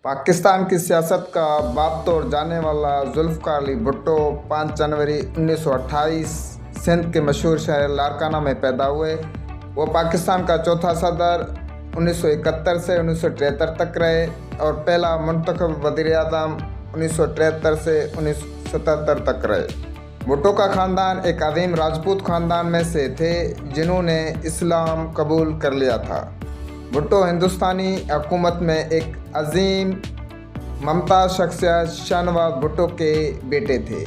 पाकिस्तान की सियासत का बाप तोड़ जाने वाला जुल्फ़िकार अली भुट्टो 5 जनवरी 1928 सिंध के मशहूर शहर लारकाना में पैदा हुए। वो पाकिस्तान का चौथा सदर 1971 से 1973 तक रहे और पहला मुंतखब वज़ीर-ए-आज़म 1973 से 1977 तक रहे। भुट्टो का ख़ानदान एक अजीम राजपूत ख़ानदान में से थे जिन्होंने इस्लाम कबूल कर लिया था। भुट्टो हिंदुस्तानी हुकूमत में एक अजीम ममताज़ शख्सियत शाहनवाज़ भुट्टो के बेटे थे।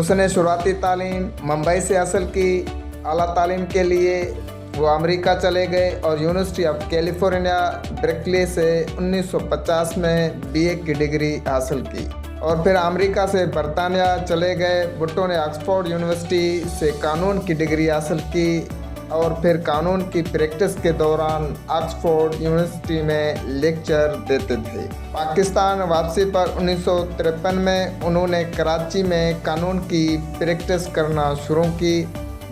उसने शुरुआती तालीम मुंबई से हासिल की। आला तालीम के लिए वो अमेरिका चले गए और यूनिवर्सिटी ऑफ कैलिफोर्निया बर्कले से 1950 में बीए की डिग्री हासिल की और फिर अमेरिका से बरतानिया चले गए। भुट्टो ने ऑक्सफोर्ड यूनिवर्सिटी से कानून की डिग्री हासिल की और फिर कानून की प्रैक्टिस के दौरान ऑक्सफोर्ड यूनिवर्सिटी में लेक्चर देते थे। पाकिस्तान वापसी पर 1953 में उन्होंने कराची में कानून की प्रैक्टिस करना शुरू की,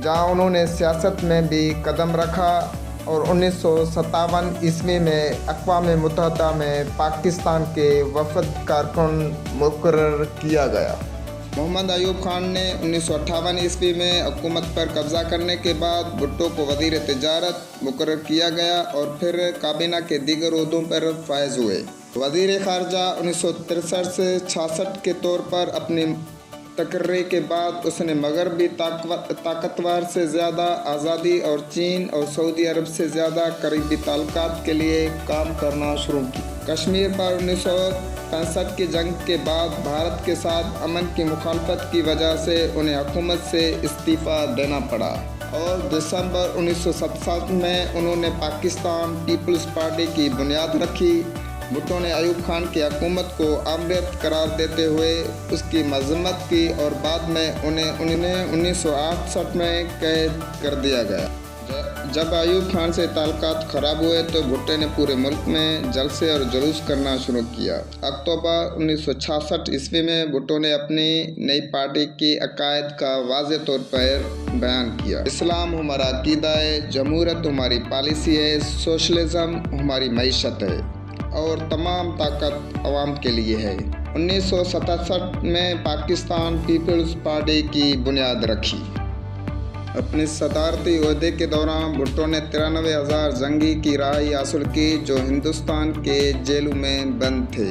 जहां उन्होंने सियासत में भी कदम रखा और 1957 ईस्वी में अक़वाम मुत्तहिदा में पाकिस्तान के वफ़द कारकुन मुकर्रर किया गया। मोहम्मद अयूब खान ने 1958 ईस्वी में हुकूमत पर कब्ज़ा करने के बाद भुट्टो को वज़ीर तिजारत मुकर्रर किया गया और फिर काबीना के दीगर ओहदों पर फायज हुए। वज़ीर ख़ारजा 1963 से 66 के तौर पर अपनी तकर्री के बाद उसने मगरबी ताकतवर से ज़्यादा आज़ादी और चीन और सऊदी अरब से ज़्यादा करीबी ताल्लुकात के लिए काम करना शुरू किया। कश्मीर पर 1965 की जंग के बाद भारत के साथ अमन की मुखालफत की वजह से उन्हें हुकूमत से इस्तीफ़ा देना पड़ा और दिसंबर 1967 में उन्होंने पाकिस्तान पीपल्स पार्टी की बुनियाद रखी। भुट्टो ने अयूब खान की हुकूमत को आमरत करार देते हुए उसकी मजम्मत की और बाद में उन्हें 1968 में कैद कर दिया गया। जब अयूब खान से ताल्लुकात ख़राब हुए तो भुट्टो ने पूरे मुल्क में जलसे और जुलूस करना शुरू किया। अक्टूबर 1966 ईस्वी में भुट्टो ने अपनी नई पार्टी की अकायद का वाज़ेह तौर पर बयान किया। इस्लाम हमारा अक़ीदा है, जमहूरियत हमारी पॉलिसी है, सोशलिज़म हमारी मईशत है और तमाम ताकत अवाम के लिए है। 1967 में पाकिस्तान पीपल्स पार्टी की बुनियाद रखी। अपने सदारती ओहदे के दौरान भुट्टो ने 93,000 जंगी की रहाई हासिल की जो हिंदुस्तान के जेलों में बंद थे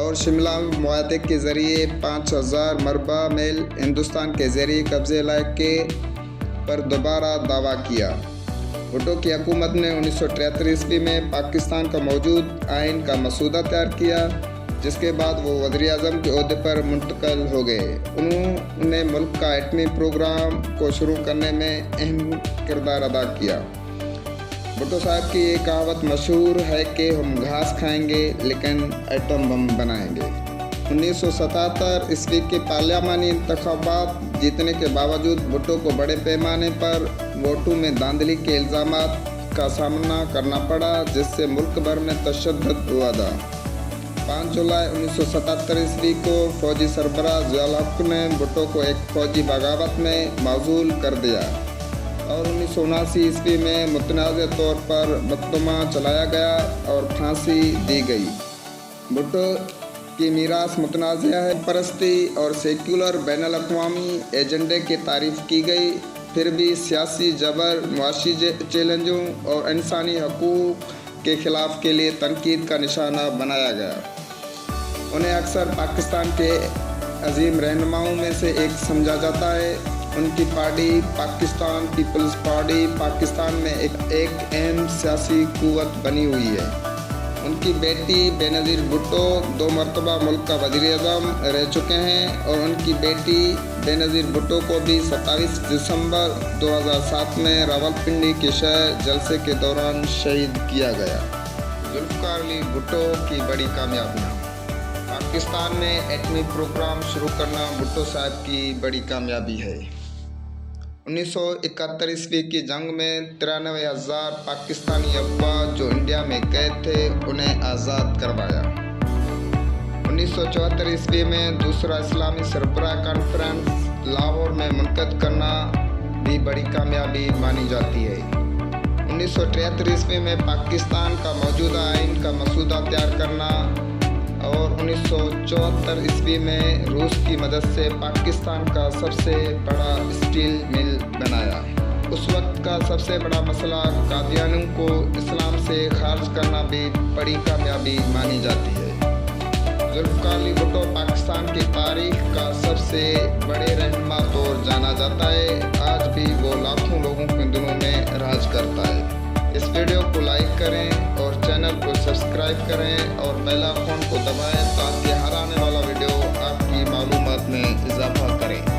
और शिमला मुआहदे के ज़रिए 5,000 मरबा मील हिंदुस्तान के ज़रिए कब्ज़े इलाके पर दोबारा दावा किया। भुट्टो की हुकूमत ने 1973 ईस्वी में पाकिस्तान का मौजूद आइन का मसूदा तैयार किया, जिसके बाद वो वज़ीर-ए-आज़म के ओहदे पर मुंतकिल हो गए। उन्होंने मुल्क का एटमी प्रोग्राम को शुरू करने में अहम किरदार अदा किया। भुट्टो साहब की ये कहावत मशहूर है कि हम घास खाएंगे लेकिन एटम बम बनाएंगे। 1977 ईस्वी के पार्लियामानी इंतखाबात जीतने के बावजूद भुट्टो को बड़े पैमाने पर वोटों में धांधली के इल्ज़ामात का सामना करना पड़ा, जिससे मुल्क भर में तशद्दुद हुआ था। 5 जुलाई 1977 ईस्वी को फ़ौजी सरबराह ज़ियाउल हक़ ने भुट्टो को एक फ़ौजी बगावत में माज़ूल कर दिया और 1979 ईस्वी में मुतनाज़ तौर पर मकदमा चलाया गया और फांसी दी गई। भुट्टो की मीरास मुतनाज़ा है परस्ती और सेक्युलर बैनुल अक़वामी एजेंडे की तारीफ़ की गई, फिर भी सियासी जबर, मुआशी चैलेंजों और इंसानी हकूक़ के ख़िलाफ़ के लिए तनकीद का निशाना बनाया गया। उन्हें अक्सर पाकिस्तान के अजीम रहनुमाओं में से एक समझा जाता है। उनकी party Pakistan peoples party Pakistan में एक अहम सियासी क़ुव्वत बनी हुई है। उनकी बेटी बेनज़ीर भुट्टो 2 मरतबा मुल्क का वज़ीर-ए-आज़म रह चुके हैं और उनकी बेटी बेनज़ीर भुट्टो को भी 27 दिसंबर 2007 में रावलपिंडी के शहर जलसे के दौरान शहीद किया गया। जुल्फ़िकार अली भुट्टो की बड़ी कामयाबियाँ। पाकिस्तान में एटमी प्रोग्राम शुरू करना भुट्टो साहब की बड़ी कामयाबी है। 1971 ईस्वी की जंग में 93,000 पाकिस्तानी अफवाज जो इंडिया में कैद थे उन्हें आज़ाद करवाया। 1974 ईस्वी में दूसरा इस्लामी सरबराह कॉन्फ्रेंस लाहौर में मुनक़द करना भी बड़ी कामयाबी मानी जाती है। 1973 ईस्वी में पाकिस्तान का मौजूदा आइन का मसूदा तैयार करना 1974 ईस्वी में रूस की मदद से पाकिस्तान का सबसे बड़ा स्टील मिल बनाया। उस वक्त का सबसे बड़ा मसला कादियानियों को इस्लाम से खारिज करना भी बड़ी कामयाबी मानी जाती है। जुल्फ़िकार अली भुट्टो पाकिस्तान की तारीख का सबसे बड़े रहनुमा तौर जाना जाता है। आज भी वो लाखों लोगों के दिलों में राज करता है। इस वीडियो को लाइक करें और चैनल को सब्सक्राइब करें और बेल आइकन को दबाएं ताकि हर आने वाला वीडियो आपकी मालूमात में इजाफा करें।